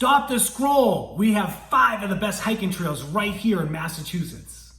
Stop the scroll! We have 5 of the best hiking trails right here in Massachusetts.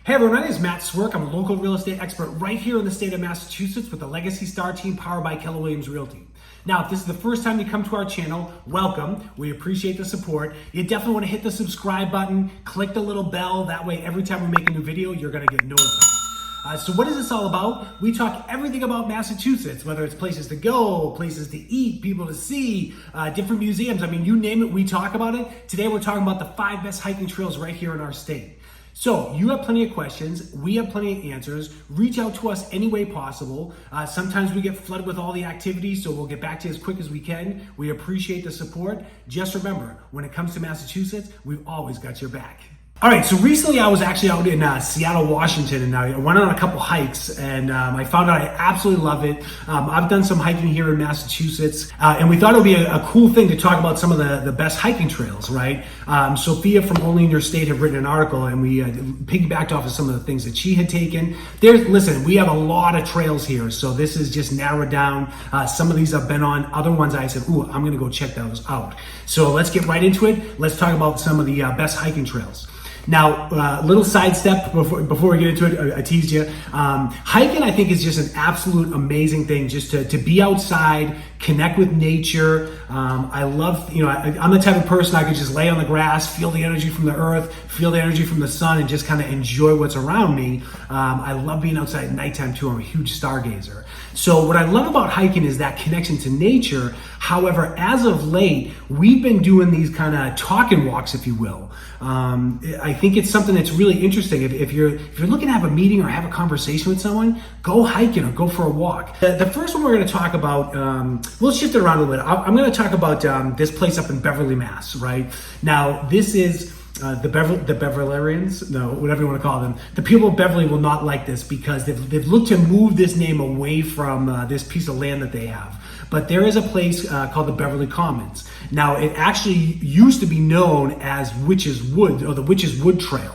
Hey everyone, my name is Matt Swierk. I'm a local real estate expert right here in the state of Massachusetts with the Legacy Star team powered by Keller Williams Realty. Now, if this is the first time you come to our channel, welcome. We appreciate the support. You definitely want to hit the subscribe button, click the little bell. That way, every time we make a new video, you're going to get notified. So what is this all about? We talk everything about Massachusetts, whether it's places to go, places to eat, people to see, different museums. I mean, you name it, we talk about it. Today, we're talking about the 5 best hiking trails right here in our state. So you have plenty of questions, we have plenty of answers. Reach out to us any way possible. Sometimes we get flooded with all the activities, so we'll get back to you as quick as we can. We appreciate the support. Just remember, when it comes to Massachusetts, we've always got your back. All right, so recently I was actually out in Seattle, Washington, and I went on a couple hikes, and I found out I absolutely love it. I've done some hiking here in Massachusetts, and we thought it would be a cool thing to talk about some of the best hiking trails, right? Sophia from Only in Your State had written an article, and we piggybacked off of some of the things that she had taken. Listen, we have a lot of trails here, so this is just narrowed down. Some of these I've been on, other ones I said, ooh, I'm gonna go check those out. So let's get right into it. Let's talk about some of the best hiking trails. Now, little sidestep before we get into it, I teased you. Hiking, I think, is just an absolute amazing thing, just to be outside, connect with nature. I love, I'm the type of person I could just lay on the grass, feel the energy from the earth, feel the energy from the sun, and just kind of enjoy what's around me. I love being outside at nighttime too. I'm a huge stargazer. So what I love about hiking is that connection to nature. However, as of late, we've been doing these kind of talking walks, if you will. I think it's something that's really interesting. If you're looking to have a meeting or have a conversation with someone, go hiking or go for a walk. The first one we're going to talk about, we'll shift it around a little bit. I'm going to talk about this place up in Beverly, Mass. Right now, this is the Beverlyrians, no, whatever you want to call them. The people of Beverly will not like this because they've looked to move this name away from this piece of land that they have. But there is a place called the Beverly Commons. Now, it actually used to be known as Witch's Wood, or the Witch's Wood Trail.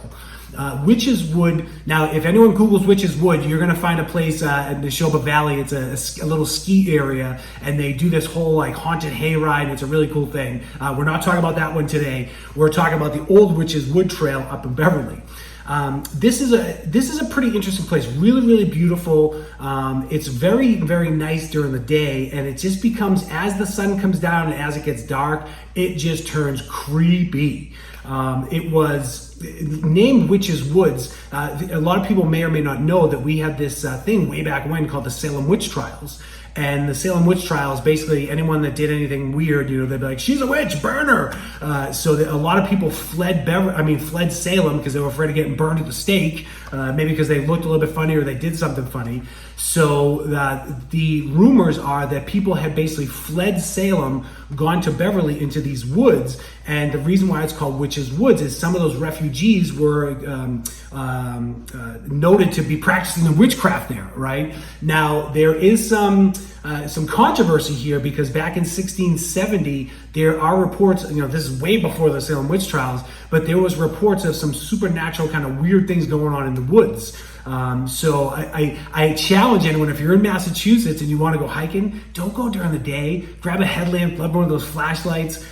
Witch's Wood, now if anyone Googles Witch's Wood, you're going to find a place in the Neshoba Valley. It's a little ski area, and they do this whole like haunted hayride. It's a really cool thing. We're not talking about that one today. We're talking about the old Witch's Wood Trail up in Beverly. This is a pretty interesting place. Really, really beautiful. It's very, very nice during the day, and it just becomes, as the sun comes down and as it gets dark, it just turns creepy. It was named Witch's Woods. A lot of people may or may not know that we had this thing way back when called the Salem Witch Trials. And the Salem Witch Trials, basically anyone that did anything weird, they'd be like, she's a witch, burn her. So that a lot of people fled Salem because they were afraid of getting burned at the stake, maybe because they looked a little bit funny or they did something funny. So the rumors are that people had basically fled Salem, gone to Beverly into these woods, and the reason why it's called Witch's Woods is some of those refugees were noted to be practicing the witchcraft there, right? Now, there is some controversy here because back in 1670, there are reports, this is way before the Salem Witch Trials, but there was reports of some supernatural kind of weird things going on in the woods. So I challenge anyone, if you're in Massachusetts and you want to go hiking, don't go during the day. Grab a headlamp, grab one of those flashlights,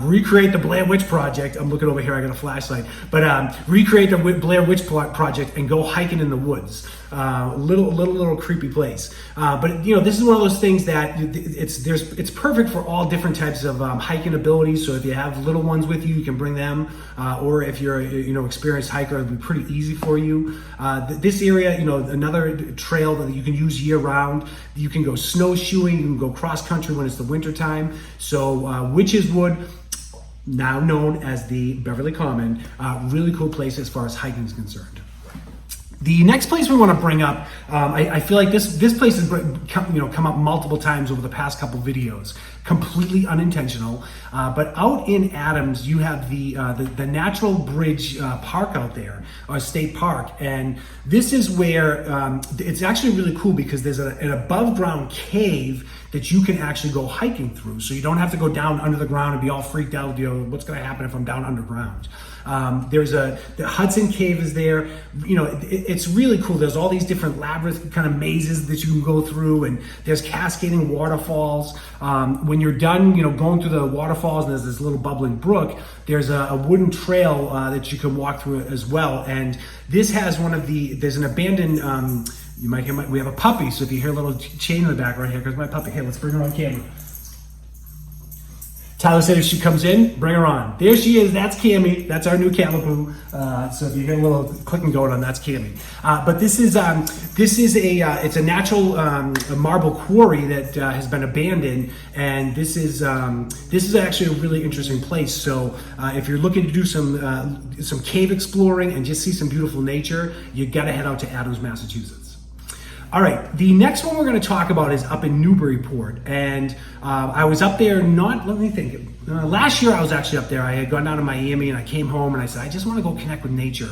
recreate the Blair Witch Project. I'm looking over here, I got a flashlight. But recreate the Blair Witch Project and go hiking in the woods. Little creepy place. But this is one of those things that it's perfect for all different types of hiking abilities. So if you have little ones with you, you can bring them. Or if you're experienced hiker, it'll be pretty easy for you. This area, another trail that you can use year round. You can go snowshoeing, you can go cross country when it's the winter time. So Witch's Wood, now known as the Beverly Common, really cool place as far as hiking is concerned. The next place we want to bring up, I feel like this place has come up multiple times over the past couple videos, completely unintentional. But out in Adams, you have the Natural Bridge Park out there, or State Park, and this is where it's actually really cool because there's an above ground cave that you can actually go hiking through. So you don't have to go down under the ground and be all freaked out, what's gonna happen if I'm down underground. The Hudson Cave is there. It's really cool. There's all these different labyrinth kind of mazes that you can go through, and there's cascading waterfalls. When you're done, going through the waterfalls and there's this little bubbling brook, there's a wooden trail that you can walk through as well. And this has there's an abandoned, you might hear we have a puppy, so if you hear a little chain in the back right here, because my puppy, hey, let's bring her on camera. Tyler said if she comes in, bring her on. There she is, that's Cammie, that's our new Calico. So if you hear a little clicking going on, that's Cammie. But this is it's a natural marble quarry that has been abandoned, and this is actually a really interesting place. So if you're looking to do some cave exploring and just see some beautiful nature, you gotta head out to Adams, Massachusetts. All right, the next one we're going to talk about is up in Newburyport, and I was up there last year I was actually up there. I had gone down to Miami and I came home and I said, I just want to go connect with nature.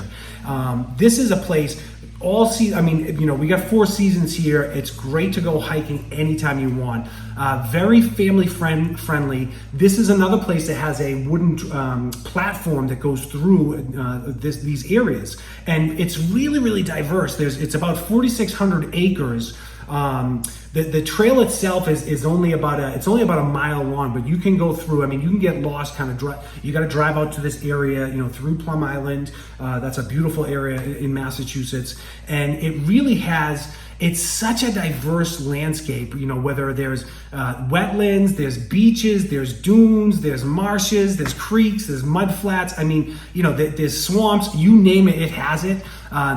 This is a place, we got 4 seasons here. It's great to go hiking anytime you want. Very family friendly. This is another place that has a wooden platform that goes through these areas, and it's really, really diverse. It's about 4,600 acres. The trail itself is only about a mile long, but you can go through. You can get lost. You got to drive out to this area, through Plum Island. That's a beautiful area in Massachusetts, and it really has. It's such a diverse landscape, whether there's wetlands, there's beaches, there's dunes, there's marshes, there's creeks, there's mud flats. There's swamps, you name it, it has it.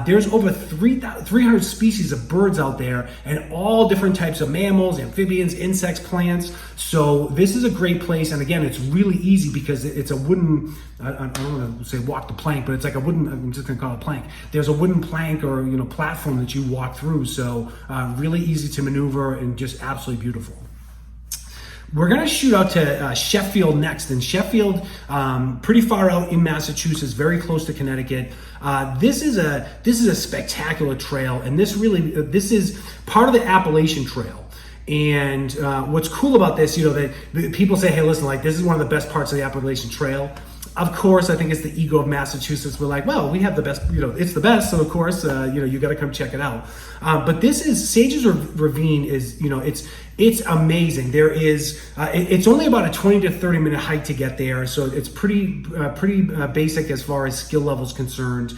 There's over 300 species of birds out there, and all different types of mammals, amphibians, insects, plants. So this is a great place, and again, it's really easy because it's a wooden, I don't want to say walk the plank, but it's like a wooden, I'm just gonna call it plank. There's a wooden plank or platform that you walk through, so really easy to maneuver and just absolutely beautiful. We're going to shoot out to Sheffield next, and Sheffield, pretty far out in Massachusetts, very close to Connecticut. This is a spectacular trail, and this is part of the Appalachian Trail. And what's cool about this, that people say, hey, listen, this is one of the best parts of the Appalachian Trail. Of course, I think it's the ego of Massachusetts. We're like, well, we have the best, it's the best, so of course, you got to come check it out. But this is Sages Ravine is, it's amazing. There is, it's only about a 20 to 30 minute hike to get there, so it's pretty basic as far as skill level is concerned.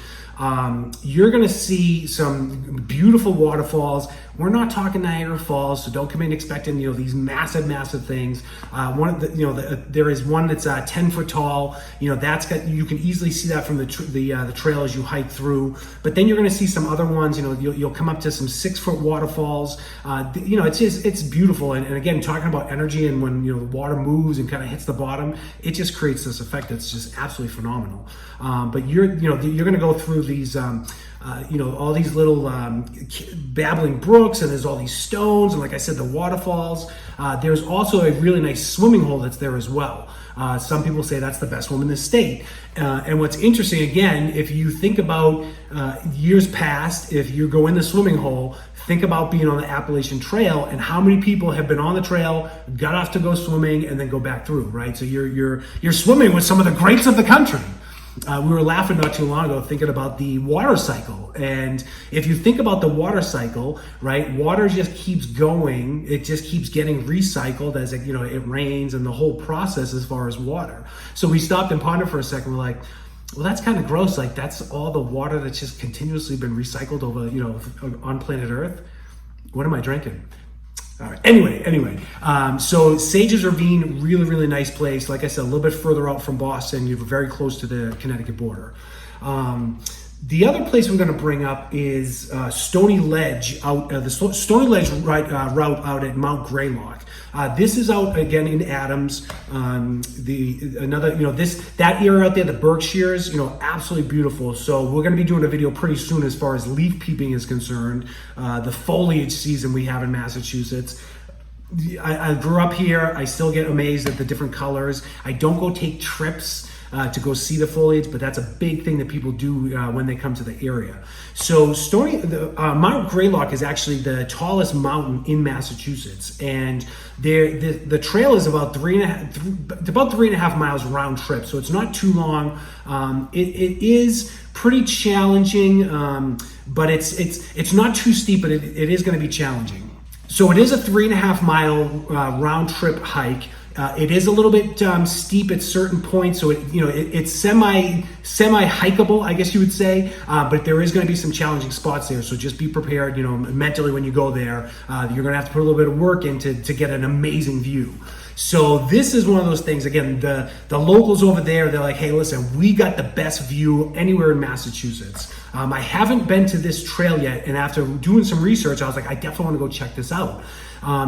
You're going to see some beautiful waterfalls. We're not talking Niagara Falls, so don't come in expecting these massive things. There is one that's 10 foot tall. You can easily see that from the trail as you hike through. But then you're going to see some other ones. You'll come up to some 6 foot waterfalls. It's beautiful. And again, talking about energy, and when the water moves and kind of hits the bottom, it just creates this effect that's just absolutely phenomenal. But you're going to go through these. All these little babbling brooks, and there's all these stones, and like I said, the waterfalls. There's also a really nice swimming hole that's there as well. Some people say that's the best one in the state. And what's interesting, again, if you think about years past, if you go in the swimming hole, think about being on the Appalachian Trail and how many people have been on the trail, got off to go swimming, and then go back through, right? So you're swimming with some of the greats of the country. We were laughing not too long ago thinking about the water cycle. And if you think about the water cycle, right, water just keeps going. It just keeps getting recycled as it rains, and the whole process as far as water. So we stopped and pondered for a second. We're like, well, that's kind of gross. That's all the water that's just continuously been recycled over, on planet Earth. What am I drinking? All right. Anyway, so Sages Ravine, really, really nice place. Like I said, a little bit further out from Boston. You're very close to the Connecticut border. The other place we're going to bring up is Stony Ledge, the Stony Ledge route out at Mount Greylock. This is out again in Adams. That area out there, the Berkshires, absolutely beautiful. So we're going to be doing a video pretty soon as far as leaf peeping is concerned. The foliage season we have in Massachusetts. I grew up here. I still get amazed at the different colors. I don't go take trips to go see the foliage, but that's a big thing that people do when they come to the area. So Mount Greylock is actually the tallest mountain in Massachusetts, and the trail is about 3.5 miles round trip, so it's not too long. It is pretty challenging, but it's not too steep, but it is going to be challenging. So it is a 3.5 mile round trip hike. It is a little bit steep at certain points, so it's semi hikeable, I guess you would say. But there is going to be some challenging spots there, so just be prepared. Mentally when you go there, you're going to have to put a little bit of work in to get an amazing view. So this is one of those things. Again, the locals over there, they're like, hey, listen, we got the best view anywhere in Massachusetts. I haven't been to this trail yet, and after doing some research, I was like, I definitely want to go check this out.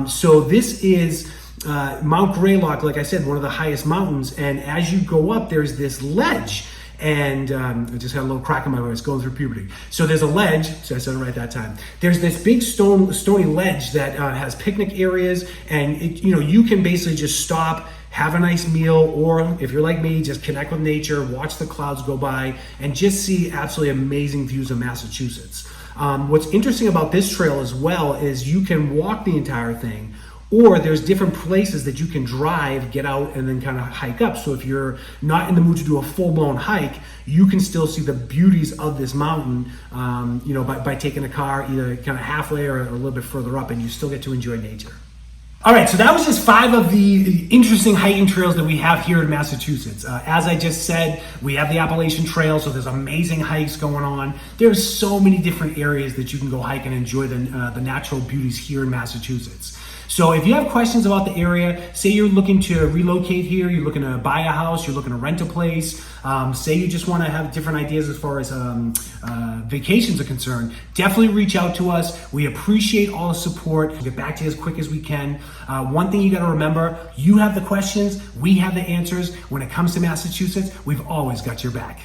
So this is Mount Greylock, like I said, one of the highest mountains, and as you go up, there's this ledge. And I just had a little crack in my voice going through puberty. So there's a ledge, so I said it right that time. There's this big stony ledge that has picnic areas, and you can basically just stop, have a nice meal, or if you're like me, just connect with nature, watch the clouds go by, and just see absolutely amazing views of Massachusetts. What's interesting about this trail as well is you can walk the entire thing, or there's different places that you can drive, get out, and then kind of hike up. So if you're not in the mood to do a full-blown hike, you can still see the beauties of this mountain, by taking a car either kind of halfway or a little bit further up, and you still get to enjoy nature. All right, so that was just 5 of the interesting hiking trails that we have here in Massachusetts. As I just said, we have the Appalachian Trail, so there's amazing hikes going on. There's so many different areas that you can go hike and enjoy the natural beauties here in Massachusetts. So if you have questions about the area, say you're looking to relocate here, you're looking to buy a house, you're looking to rent a place, say you just want to have different ideas as far as vacations are concerned, definitely reach out to us. We appreciate all the support. We'll get back to you as quick as we can. One thing you got to remember, you have the questions, we have the answers. When it comes to Massachusetts, we've always got your back.